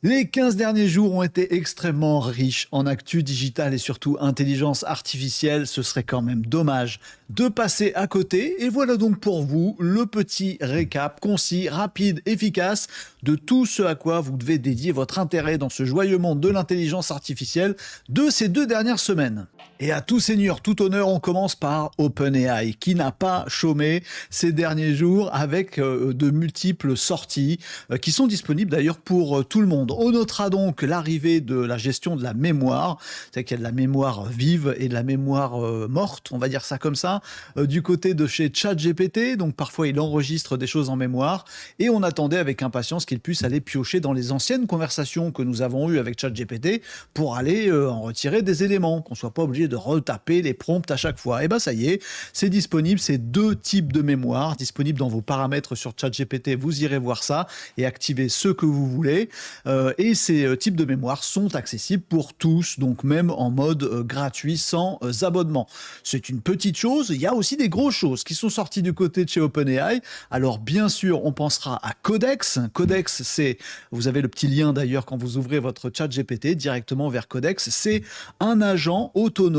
Les 15 derniers jours ont été extrêmement riches en actu digitale et surtout intelligence artificielle. Ce serait quand même dommage de passer à côté. Et voilà donc pour vous le petit récap concis, rapide, efficace de tout ce à quoi vous devez dédier votre intérêt dans ce joyeux monde de l'intelligence artificielle de ces 2 dernières semaines. Et à tout seigneur, tout honneur, on commence par OpenAI, qui n'a pas chômé ces derniers jours avec de multiples sorties qui sont disponibles d'ailleurs pour tout le monde. On notera donc l'arrivée de la gestion de la mémoire, c'est qu'il y a de la mémoire vive et de la mémoire morte, on va dire ça comme ça, du côté de chez ChatGPT, donc parfois il enregistre des choses en mémoire, et on attendait avec impatience qu'il puisse aller piocher dans les anciennes conversations que nous avons eues avec ChatGPT pour aller en retirer des éléments, qu'on soit pas obligé de retaper les prompts à chaque fois. Et ben ça y est, c'est disponible, c'est 2 types de mémoire disponibles dans vos paramètres sur ChatGPT, vous irez voir ça et activer ce que vous voulez. Et ces types de mémoire sont accessibles pour tous, donc même en mode gratuit sans abonnement. C'est une petite chose, il y a aussi des grosses choses qui sont sorties du côté de chez OpenAI. Alors bien sûr, on pensera à Codex. Codex, c'est, vous avez le petit lien d'ailleurs quand vous ouvrez votre ChatGPT directement vers Codex, c'est un agent autonome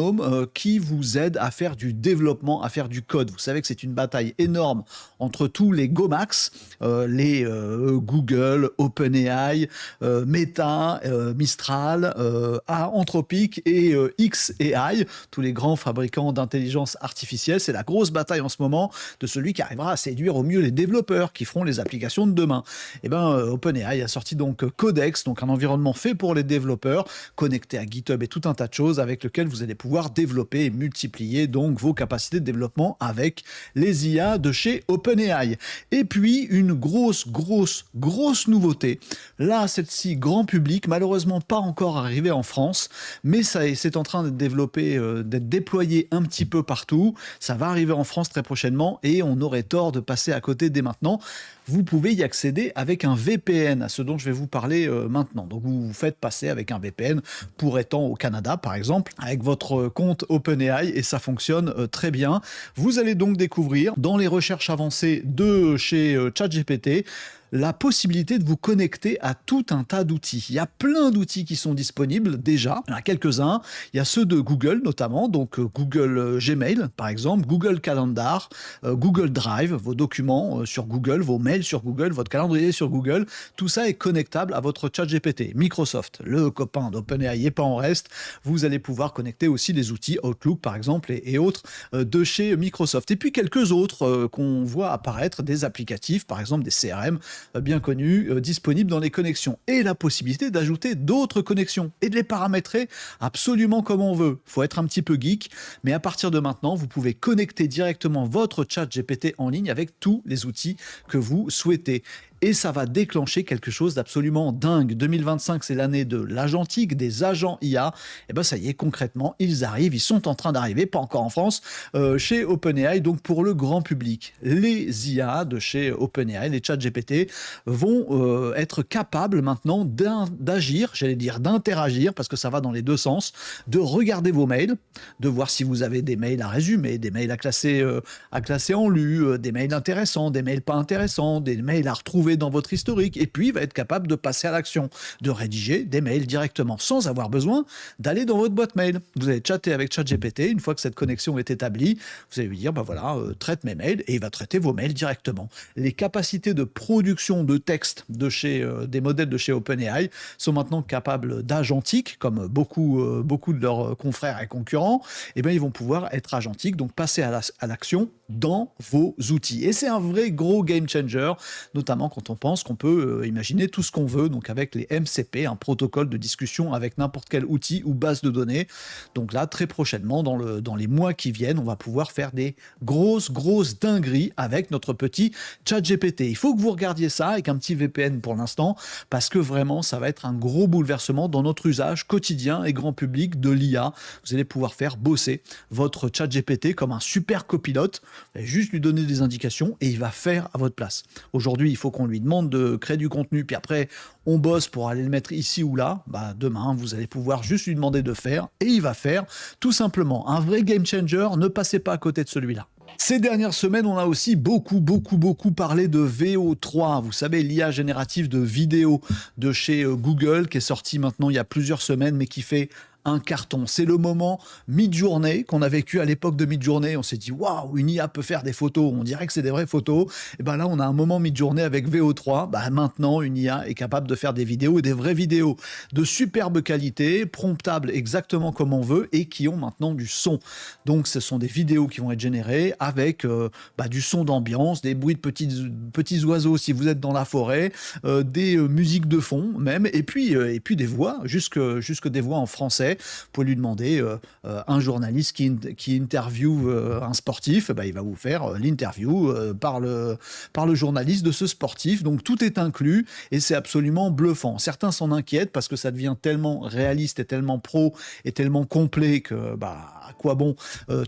qui vous aide à faire du développement, à faire du code. Vous savez que c'est une bataille énorme entre tous les GoMax, les Google, OpenAI, Meta, Mistral, Anthropic et xAI, tous les grands fabricants d'intelligence artificielle. C'est la grosse bataille en ce moment de celui qui arrivera à séduire au mieux les développeurs qui feront les applications de demain. Et ben OpenAI a sorti donc Codex, donc un environnement fait pour les développeurs, connecté à GitHub et tout un tas de choses avec lequel vous allez pouvoir développer et multiplier donc vos capacités de développement avec les IA de chez OpenAI. Et puis une grosse nouveauté. Là, celle-ci grand public, malheureusement pas encore arrivée en France, mais c'est en train d'être développé, d'être déployé un petit peu partout. Ça va arriver en France très prochainement et on aurait tort de passer à côté dès maintenant. Vous pouvez y accéder avec un VPN, à ce dont je vais vous parler maintenant. Donc vous vous faites passer avec un VPN pour étant au Canada, par exemple, avec votre compte OpenAI et ça fonctionne très bien. Vous allez donc découvrir dans les recherches avancées de chez ChatGPT la possibilité de vous connecter à tout un tas d'outils. Il y a plein d'outils qui sont disponibles déjà, il y en a quelques-uns. Il y a ceux de Google notamment, donc Google Gmail par exemple, Google Calendar, Google Drive, vos documents sur Google, vos mails sur Google, votre calendrier sur Google, tout ça est connectable à votre ChatGPT. Microsoft, le copain d'OpenAI et pas en reste, vous allez pouvoir connecter aussi les outils Outlook par exemple et autres de chez Microsoft. Et puis quelques autres qu'on voit apparaître, des applicatifs, par exemple des CRM, bien connus, disponibles dans les connexions. Et la possibilité d'ajouter d'autres connexions et de les paramétrer absolument comme on veut. Il faut être un petit peu geek, mais à partir de maintenant, vous pouvez connecter directement votre chat GPT en ligne avec tous les outils que vous souhaitez. Et ça va déclencher quelque chose d'absolument dingue. 2025, c'est l'année de l'agentique, des agents IA. Et ben ça y est, concrètement, ils arrivent, ils sont en train d'arriver, pas encore en France, chez OpenAI, donc pour le grand public. Les IA de chez OpenAI, les chats GPT, vont être capables maintenant d'agir, j'allais dire d'interagir, parce que ça va dans les deux sens, de regarder vos mails, de voir si vous avez des mails à résumer, des mails à classer en lu, des mails intéressants, des mails pas intéressants, des mails à retrouver dans votre historique, et puis il va être capable de passer à l'action, de rédiger des mails directement, sans avoir besoin d'aller dans votre boîte mail. Vous allez chatter avec ChatGPT, une fois que cette connexion est établie, vous allez lui dire, ben voilà, traite mes mails, et il va traiter vos mails directement. Les capacités de production de texte de chez des modèles de chez OpenAI sont maintenant capables d'agentique, comme beaucoup de leurs confrères et concurrents, et bien ils vont pouvoir être agentiques, donc passer à l'action dans vos outils. Et c'est un vrai gros game changer, notamment quand on pense qu'on peut imaginer tout ce qu'on veut, donc avec les MCP, un protocole de discussion avec n'importe quel outil ou base de données. Donc là, très prochainement, dans les mois qui viennent, on va pouvoir faire des grosses dingueries avec notre petit ChatGPT. Il faut que vous regardiez ça avec un petit VPN pour l'instant, parce que vraiment, ça va être un gros bouleversement dans notre usage quotidien et grand public de l'IA. Vous allez pouvoir faire bosser votre ChatGPT comme un super copilote. Vous allez juste lui donner des indications et il va faire à votre place. Aujourd'hui, il faut qu'on lui demande de créer du contenu, puis après, on bosse pour aller le mettre ici ou là. Bah, demain, vous allez pouvoir juste lui demander de faire et il va faire tout simplement. Un vrai game changer, ne passez pas à côté de celui-là. Ces dernières semaines, on a aussi beaucoup parlé de VO3. Vous savez, l'IA générative de vidéo de chez Google, qui est sortie maintenant il y a plusieurs semaines, mais qui fait un carton. C'est le moment Midjourney qu'on a vécu à l'époque de Midjourney. On s'est dit, waouh, une IA peut faire des photos. On dirait que c'est des vraies photos. Et ben là, on a un moment Midjourney avec VO3. Bah, maintenant, une IA est capable de faire des vidéos et des vraies vidéos de superbe qualité, promptables exactement comme on veut et qui ont maintenant du son. Donc, ce sont des vidéos qui vont être générées avec du son d'ambiance, des bruits de petits oiseaux si vous êtes dans la forêt, des musiques de fond même, et puis des voix, jusque des voix en français. Vous pouvez lui demander, un journaliste qui interviewe un sportif, il va vous faire l'interview par le journaliste de ce sportif. Donc tout est inclus et c'est absolument bluffant. Certains s'en inquiètent parce que ça devient tellement réaliste et tellement pro et tellement complet que à quoi bon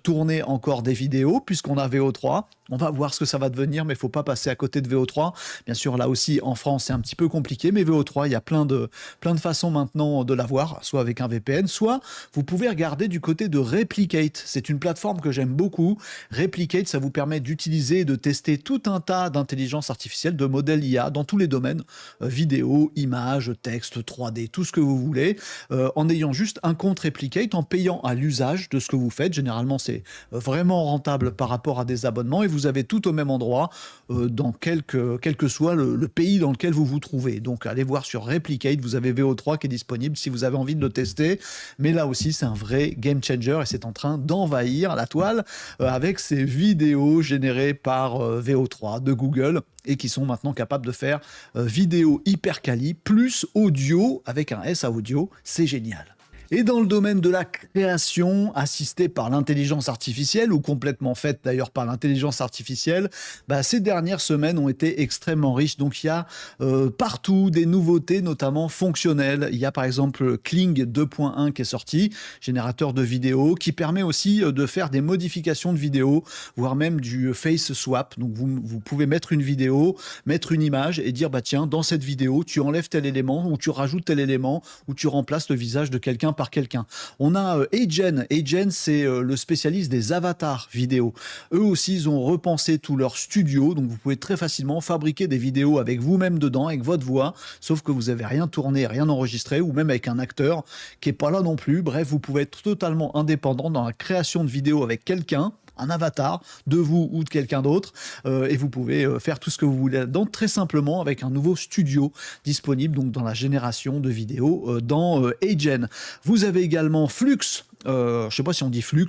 tourner encore des vidéos puisqu'on a VO3. On va voir ce que ça va devenir, mais il ne faut pas passer à côté de VO3. Bien sûr, là aussi, en France, c'est un petit peu compliqué, mais VO3, il y a plein de façons maintenant de l'avoir, soit avec un VPN, soit vous pouvez regarder du côté de Replicate. C'est une plateforme que j'aime beaucoup. Replicate, ça vous permet d'utiliser et de tester tout un tas d'intelligence artificielle, de modèles IA dans tous les domaines, vidéo, images, texte, 3D, tout ce que vous voulez, en ayant juste un compte Replicate, en payant à l'usage de ce que vous faites. Généralement, c'est vraiment rentable par rapport à des abonnements et vous avez tout au même endroit dans quel que soit le pays dans lequel vous vous trouvez. Donc allez voir sur Replicate, vous avez VO3 qui est disponible si vous avez envie de le tester. Mais là aussi, c'est un vrai game changer et c'est en train d'envahir la toile avec ces vidéos générées par VO3 de Google et qui sont maintenant capables de faire vidéo hyper quali plus audio avec un S à audio. C'est génial. Et dans le domaine de la création assistée par l'intelligence artificielle, ou complètement faite d'ailleurs par l'intelligence artificielle, ces dernières semaines ont été extrêmement riches. Donc il y a partout des nouveautés, notamment fonctionnelles. Il y a par exemple Kling 2.1 qui est sorti, générateur de vidéos, qui permet aussi de faire des modifications de vidéos, voire même du face swap. Donc vous pouvez mettre une vidéo, mettre une image et dire, tiens, dans cette vidéo, tu enlèves tel élément, ou tu rajoutes tel élément, ou tu remplaces le visage de quelqu'un par quelqu'un. On a Agen. Agen, c'est le spécialiste des avatars vidéo. Eux aussi, ils ont repensé tout leur studio, donc vous pouvez très facilement fabriquer des vidéos avec vous-même dedans, avec votre voix, sauf que vous n'avez rien tourné, rien enregistré, ou même avec un acteur qui n'est pas là non plus. Bref, vous pouvez être totalement indépendant dans la création de vidéos avec quelqu'un, un avatar de vous ou de quelqu'un d'autre, et vous pouvez faire tout ce que vous voulez là-dedans très simplement avec un nouveau studio disponible donc dans la génération de vidéos dans Agen. Vous avez également Flux. Je ne sais pas si on dit Flux,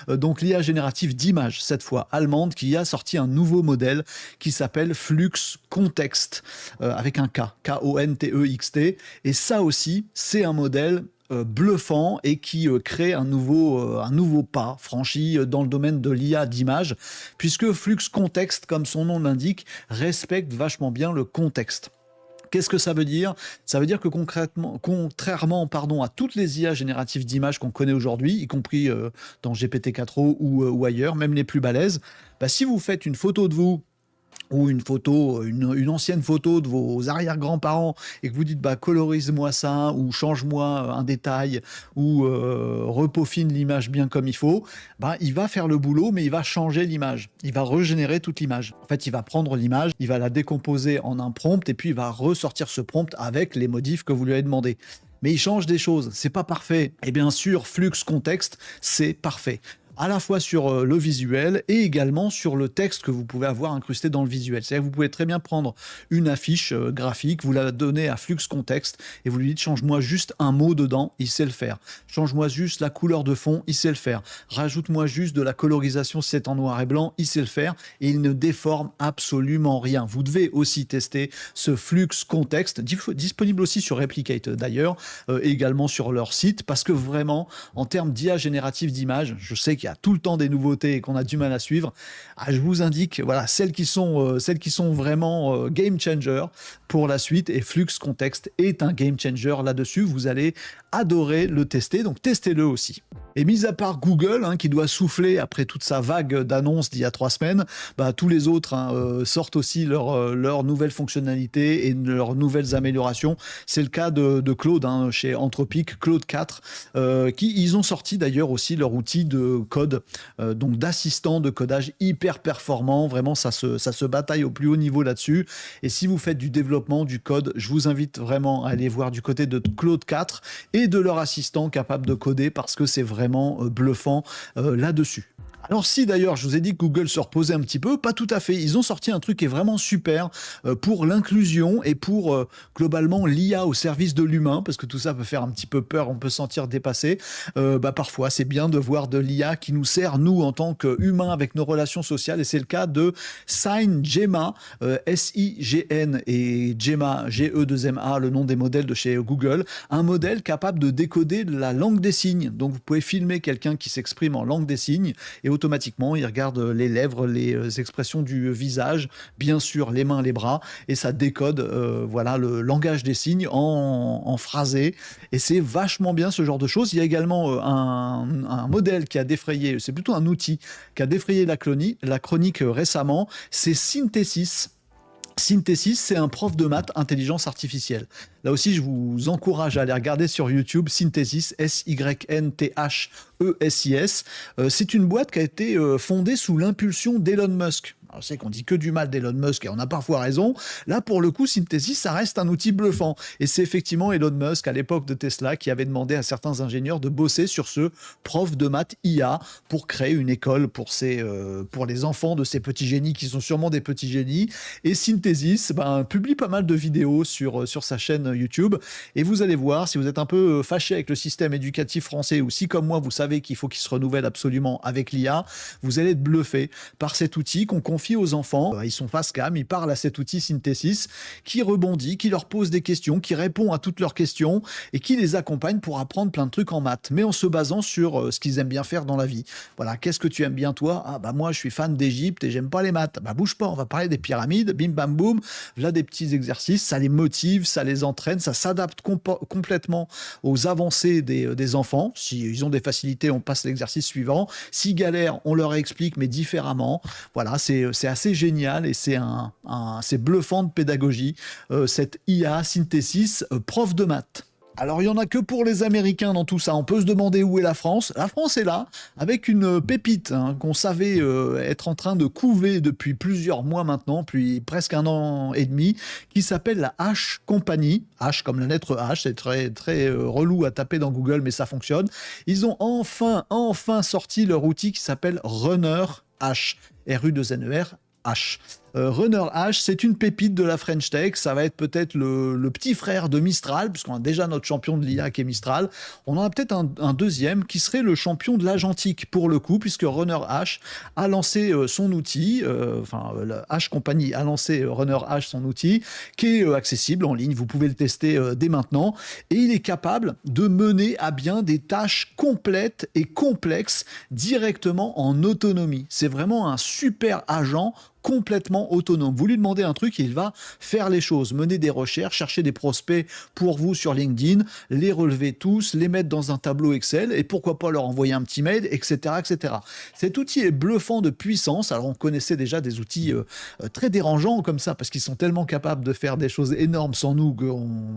donc l'IA générative d'images, cette fois allemande, qui a sorti un nouveau modèle qui s'appelle Flux Context, avec un K, K-O-N-T-E-X-T, et ça aussi, c'est un modèle bluffant et qui crée un nouveau pas franchi dans le domaine de l'IA d'image, puisque Flux Context, comme son nom l'indique, respecte vachement bien le contexte. Qu'est-ce que ça veut dire? Ça veut dire que concrètement, contrairement à toutes les IA génératives d'images qu'on connaît aujourd'hui, y compris dans GPT-4o ou ailleurs, même les plus balèzes, si vous faites une photo de vous ou une photo, une ancienne photo de vos arrière-grands-parents et que vous dites colorise-moi ça ou change-moi un détail ou repeaufine l'image bien comme il faut, il va faire le boulot mais il va changer l'image. Il va régénérer toute l'image. En fait, il va prendre l'image, il va la décomposer en un prompt et puis il va ressortir ce prompt avec les modifs que vous lui avez demandé. Mais il change des choses, c'est pas parfait. Et bien sûr, Flux Context, c'est parfait. À la fois sur le visuel et également sur le texte que vous pouvez avoir incrusté dans le visuel. C'est-à-dire que vous pouvez très bien prendre une affiche graphique, vous la donnez à Flux Context et vous lui dites change-moi juste un mot dedans, il sait le faire. Change-moi juste la couleur de fond, il sait le faire. Rajoute-moi juste de la colorisation si c'est en noir et blanc, il sait le faire et il ne déforme absolument rien. Vous devez aussi tester ce Flux Context, disponible aussi sur Replicate d'ailleurs, également sur leur site, parce que vraiment, en termes d'IA générative d'images, je sais qu'il y a tout le temps des nouveautés et qu'on a du mal à suivre. Je vous indique celles qui sont vraiment game changer pour la suite, et Flux Context est un game changer là-dessus. Vous allez adorer le tester, donc testez-le aussi. Et mis à part Google, qui doit souffler après toute sa vague d'annonces d'il y a 3 semaines, tous les autres sortent aussi leurs nouvelles fonctionnalités et leurs nouvelles améliorations. C'est le cas de Claude chez Anthropic, Claude 4, ils ont sorti d'ailleurs aussi leur outil de code code, donc d'assistants de codage hyper performants. Vraiment, ça se bataille au plus haut niveau là-dessus. Et si vous faites du développement, du code, je vous invite vraiment à aller voir du côté de Claude 4 et de leur assistant capable de coder parce que c'est vraiment bluffant là-dessus. Alors si d'ailleurs je vous ai dit que Google se reposait un petit peu, pas tout à fait. Ils ont sorti un truc qui est vraiment super pour l'inclusion et pour globalement l'IA au service de l'humain, parce que tout ça peut faire un petit peu peur, on peut se sentir dépassé. Parfois c'est bien de voir de l'IA qui nous sert, nous, en tant qu'humains avec nos relations sociales, et c'est le cas de SignGEMA, S-I-G-N et Gemma, G-E-2-M-A, le nom des modèles de chez Google, un modèle capable de décoder la langue des signes. Donc vous pouvez filmer quelqu'un qui s'exprime en langue des signes et automatiquement, il regarde les lèvres, les expressions du visage, bien sûr les mains, les bras, et ça décode voilà, le langage des signes en phrasé. Et c'est vachement bien ce genre de choses. Il y a également un modèle qui a défrayé, c'est plutôt un outil, qui a défrayé la chronique récemment, c'est Synthesis. Synthesis, c'est un prof de maths intelligence artificielle. Là aussi, je vous encourage à aller regarder sur YouTube Synthesis, S-Y-N-T-H-E-S-I-S. C'est une boîte qui a été fondée sous l'impulsion d'Elon Musk. Alors, c'est qu'on dit que du mal d'Elon Musk et on a parfois raison. Là, pour le coup, Synthesis, ça reste un outil bluffant. Et c'est effectivement Elon Musk, à l'époque de Tesla, qui avait demandé à certains ingénieurs de bosser sur ce prof de maths IA pour créer une école pour les enfants de ces petits génies qui sont sûrement des petits génies. Et Synthesis publie pas mal de vidéos sur sa chaîne YouTube. Et vous allez voir, si vous êtes un peu fâché avec le système éducatif français ou si, comme moi, vous savez qu'il faut qu'il se renouvelle absolument avec l'IA, vous allez être bluffé par cet outil qu'on confie aux enfants. Ils sont face cam, ils parlent à cet outil Synthesis qui rebondit, qui leur pose des questions, qui répond à toutes leurs questions et qui les accompagne pour apprendre plein de trucs en maths, mais en se basant sur ce qu'ils aiment bien faire dans la vie. Voilà, qu'est-ce que tu aimes bien toi? Ah bah moi je suis fan d'Égypte et j'aime pas les maths. Bah bouge pas, on va parler des pyramides, bim bam boum, là des petits exercices, ça les motive, ça les entraîne, ça s'adapte complètement aux avancées des enfants. S'ils ont des facilités, on passe l'exercice suivant. S'ils galèrent, on leur explique mais différemment. Voilà, c'est assez génial et c'est bluffant de pédagogie, cette IA Synthesis, prof de maths. Alors, il n'y en a que pour les Américains dans tout ça. On peut se demander où est la France. La France est là, avec une pépite qu'on savait être en train de couver depuis plusieurs mois maintenant, puis presque 1 an et demi, qui s'appelle la H Company. H comme la lettre H, c'est très, très relou à taper dans Google, mais ça fonctionne. Ils ont enfin sorti leur outil qui s'appelle Runner H. R-U-2-N-E-R. H. Runner H, c'est une pépite de la French Tech. Ça va être peut-être le petit frère de Mistral, puisqu'on a déjà notre champion de l'IA qui est Mistral. On en a peut-être un deuxième qui serait le champion de l'agentique pour le coup, puisque Runner H a lancé son outil, la H Company a lancé Runner H, son outil, qui est accessible en ligne. Vous pouvez le tester dès maintenant. Et il est capable de mener à bien des tâches complètes et complexes directement en autonomie. C'est vraiment un super agent complètement autonome. Vous lui demandez un truc et il va faire les choses, mener des recherches, chercher des prospects pour vous sur LinkedIn, les relever tous, les mettre dans un tableau Excel et pourquoi pas leur envoyer un petit mail, etc., etc. Cet outil est bluffant de puissance. Alors on connaissait déjà des outils très dérangeants comme ça parce qu'ils sont tellement capables de faire des choses énormes sans nous que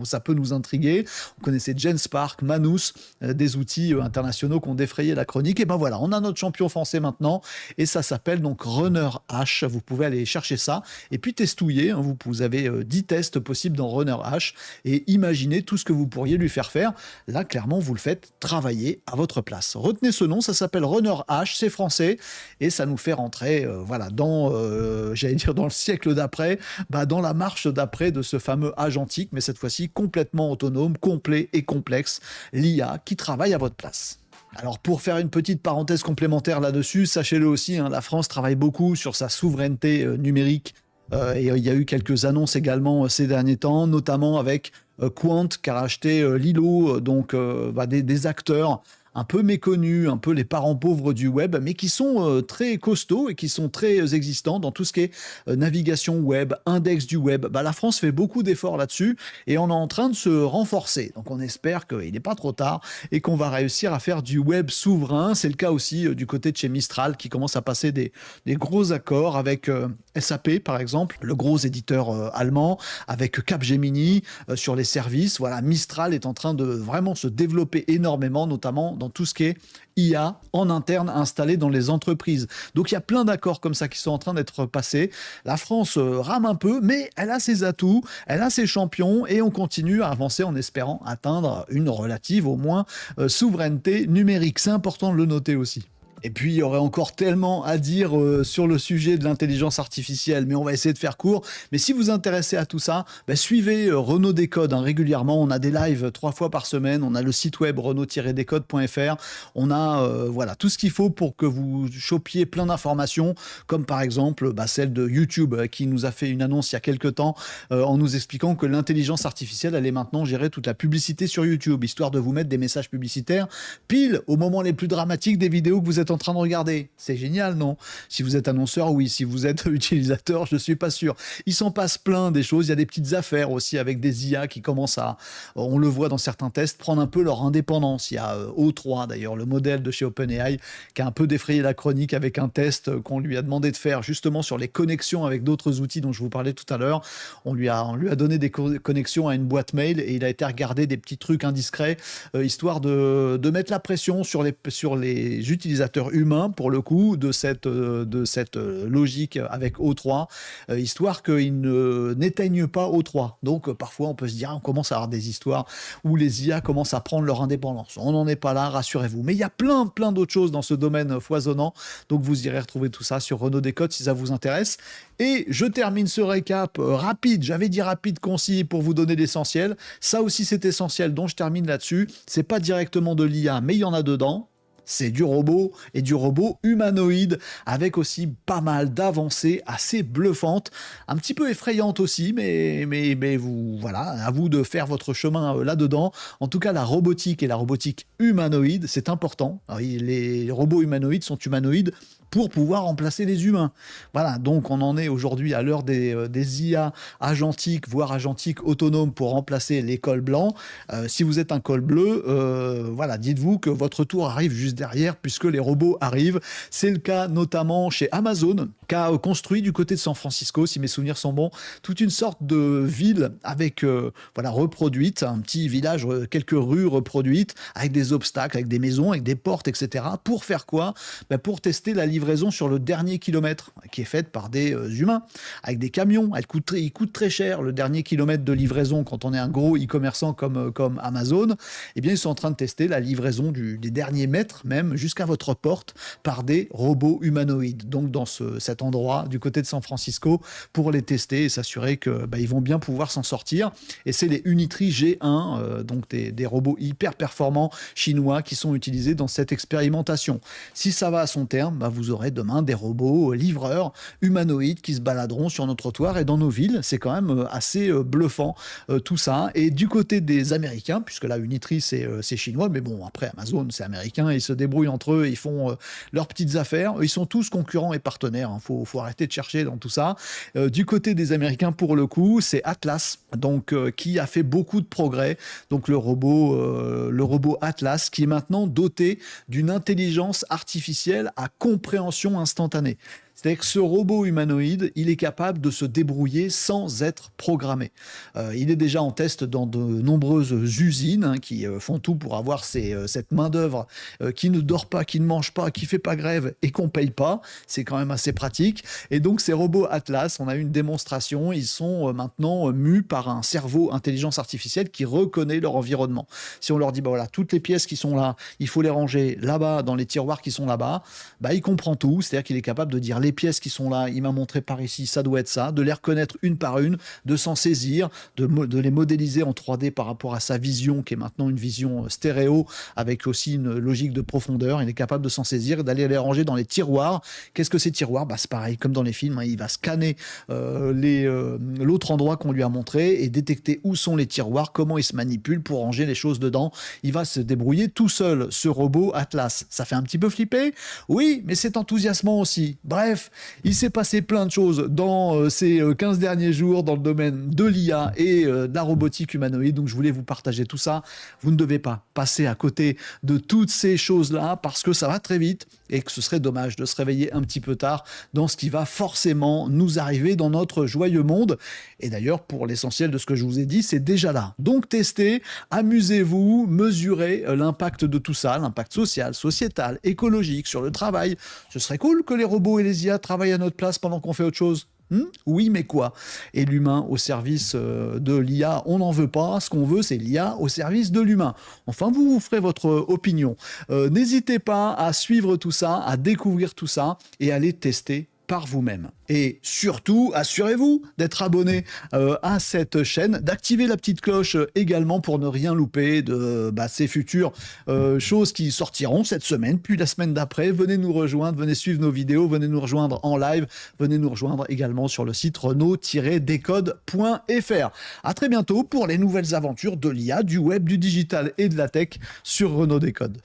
ça peut nous intriguer. On connaissait GenSpark, Manus, des outils internationaux qui ont défrayé la chronique. Et ben voilà, on a notre champion français maintenant et ça s'appelle donc Runner H. Vous pouvez aller chercher ça et puis testouiller. Vous avez 10 tests possibles dans Runner H et imaginez tout ce que vous pourriez lui faire faire. Là, clairement, vous le faites travailler à votre place. Retenez ce nom, ça s'appelle Runner H, c'est français et ça nous fait rentrer dans le siècle d'après, dans la marche d'après de ce fameux agentique, mais cette fois-ci complètement autonome, complet et complexe, l'IA qui travaille à votre place. Alors pour faire une petite parenthèse complémentaire là-dessus, sachez-le aussi, la France travaille beaucoup sur sa souveraineté numérique et il y a eu quelques annonces également ces derniers temps, notamment avec Quant qui a racheté Lilo, donc des acteurs un peu méconnus, un peu les parents pauvres du web, mais qui sont très costauds et qui sont très existants dans tout ce qui est navigation web, index du web. La France fait beaucoup d'efforts là-dessus et on est en train de se renforcer. Donc on espère qu'il n'est pas trop tard et qu'on va réussir à faire du web souverain. C'est le cas aussi du côté de chez Mistral qui commence à passer des gros accords avec SAP par exemple, le gros éditeur allemand, avec Capgemini sur les services. Voilà, Mistral est en train de vraiment se développer énormément, notamment dans dans tout ce qui est IA en interne installé dans les entreprises. Donc il y a plein d'accords comme ça qui sont en train d'être passés. La France rame un peu, mais elle a ses atouts, elle a ses champions et on continue à avancer en espérant atteindre une relative au moins souveraineté numérique. C'est important de le noter aussi. Et puis, il y aurait encore tellement à dire sur le sujet de l'intelligence artificielle, mais on va essayer de faire court. Mais si vous vous intéressez à tout ça, suivez Renaud Décode régulièrement. On a des lives 3 fois par semaine. On a le site web renaud-décode.fr. On a voilà, tout ce qu'il faut pour que vous chopiez plein d'informations, comme par exemple celle de YouTube qui nous a fait une annonce il y a quelques temps en nous expliquant que l'intelligence artificielle allait maintenant gérer toute la publicité sur YouTube, histoire de vous mettre des messages publicitaires pile au moment les plus dramatiques des vidéos que vous êtes en train de regarder. C'est génial, non? Si vous êtes annonceur, oui. Si vous êtes utilisateur, je suis pas sûr. Il s'en passe plein des choses. Il y a des petites affaires aussi avec des IA qui commencent à, on le voit dans certains tests, prendre un peu leur indépendance. Il y a O3 d'ailleurs, le modèle de chez OpenAI, qui a un peu défrayé la chronique avec un test qu'on lui a demandé de faire justement sur les connexions avec d'autres outils dont je vous parlais tout à l'heure. On lui a donné des connexions à une boîte mail et il a été regarder des petits trucs indiscrets, histoire de mettre la pression sur les utilisateurs humains, pour le coup, de cette logique avec O3, histoire qu'ils n'éteignent pas O3. Donc, parfois, on peut se dire, on commence à avoir des histoires où les IA commencent à prendre leur indépendance. On n'en est pas là, rassurez-vous. Mais il y a plein d'autres choses dans ce domaine foisonnant. Donc, vous irez retrouver tout ça sur Renaud Décode si ça vous intéresse. Et je termine ce récap rapide, j'avais dit rapide, concis, pour vous donner l'essentiel. Ça aussi, c'est essentiel, donc je termine là-dessus. C'est pas directement de l'IA, mais il y en a dedans. C'est du robot et du robot humanoïde avec aussi pas mal d'avancées assez bluffantes, un petit peu effrayantes aussi, mais vous, voilà, à vous de faire votre chemin là-dedans. En tout cas, la robotique et la robotique humanoïde, c'est important. Alors, les robots humanoïdes sont humanoïdes pour pouvoir remplacer les humains. Voilà, donc on en est aujourd'hui à l'heure des IA agentiques, voire agentiques autonomes pour remplacer les cols blancs. Si vous êtes un col bleu, voilà, dites-vous que votre tour arrive juste derrière puisque les robots arrivent. C'est le cas notamment chez Amazon, qui a construit du côté de San Francisco, si mes souvenirs sont bons, toute une sorte de ville avec, voilà, reproduite, un petit village, quelques rues reproduites, avec des obstacles, avec des maisons, avec des portes, etc. Pour faire quoi? Pour tester la livraison sur le dernier kilomètre, qui est faite par des humains, avec des camions. Il coûte très cher, le dernier kilomètre de livraison, quand on est un gros e-commerçant comme Amazon. Eh bien, ils sont en train de tester la livraison des derniers mètres, même jusqu'à votre porte, par des robots humanoïdes. Donc, dans cet endroit, du côté de San Francisco, pour les tester et s'assurer que ils vont bien pouvoir s'en sortir. Et c'est les Unitree G1, donc des robots hyper performants chinois qui sont utilisés dans cette expérimentation. Si ça va à son terme, vous aurez demain des robots livreurs humanoïdes qui se baladeront sur nos trottoirs et dans nos villes. C'est quand même assez bluffant tout ça. Et du côté des Américains, puisque là Unitree c'est chinois, mais bon, après Amazon c'est américain, ils se débrouillent entre eux, ils font leurs petites affaires. Ils sont tous concurrents et partenaires, hein. Faut arrêter de chercher dans tout ça. Du côté des Américains, pour le coup, c'est Atlas, donc qui a fait beaucoup de progrès. Donc le robot Atlas, qui est maintenant doté d'une intelligence artificielle à compréhension instantanée. C'est-à-dire que ce robot humanoïde, il est capable de se débrouiller sans être programmé. Il est déjà en test dans de nombreuses usines qui font tout pour avoir cette main-d'œuvre qui ne dort pas, qui ne mange pas, qui ne fait pas grève et qu'on ne paye pas. C'est quand même assez pratique. Et donc, ces robots Atlas, on a eu une démonstration, ils sont maintenant mus par un cerveau intelligence artificielle qui reconnaît leur environnement. Si on leur dit, voilà, toutes les pièces qui sont là, il faut les ranger là-bas, dans les tiroirs qui sont là-bas, il comprend tout. C'est-à-dire qu'il est capable de dire les pièces qui sont là, il m'a montré par ici, ça doit être ça, de les reconnaître une par une, de s'en saisir, de les modéliser en 3D par rapport à sa vision, qui est maintenant une vision stéréo, avec aussi une logique de profondeur. Il est capable de s'en saisir et d'aller les ranger dans les tiroirs. Qu'est-ce que ces tiroirs? C'est pareil, comme dans les films, il va scanner l'autre endroit qu'on lui a montré et détecter où sont les tiroirs, comment ils se manipulent pour ranger les choses dedans. Il va se débrouiller tout seul, ce robot Atlas. Ça fait un petit peu flipper? Oui, mais c'est enthousiasmant aussi. Bref, Bref, il s'est passé plein de choses dans ces 15 derniers jours dans le domaine de l'IA et de la robotique humanoïde. Donc je voulais vous partager tout ça. Vous ne devez pas passer à côté de toutes ces choses-là parce que ça va très vite et que ce serait dommage de se réveiller un petit peu tard dans ce qui va forcément nous arriver dans notre joyeux monde. Et d'ailleurs, pour l'essentiel de ce que je vous ai dit, c'est déjà là. Donc testez, amusez-vous, mesurez l'impact de tout ça, l'impact social, sociétal, écologique, sur le travail. Ce serait cool que les robots et les IA travaillent à notre place pendant qu'on fait autre chose. Oui, mais quoi? Et l'humain au service de l'IA, on n'en veut pas. Ce qu'on veut, c'est l'IA au service de l'humain. Enfin, vous ferez votre opinion. N'hésitez pas à suivre tout ça, à découvrir tout ça et à aller tester par vous-même. Et surtout, assurez-vous d'être abonné à cette chaîne, d'activer la petite cloche également pour ne rien louper de ces futures choses qui sortiront cette semaine, puis la semaine d'après. Venez nous rejoindre, venez suivre nos vidéos, venez nous rejoindre en live, venez nous rejoindre également sur le site renault-décode.fr. À très bientôt pour les nouvelles aventures de l'IA, du web, du digital et de la tech sur Renault Décode.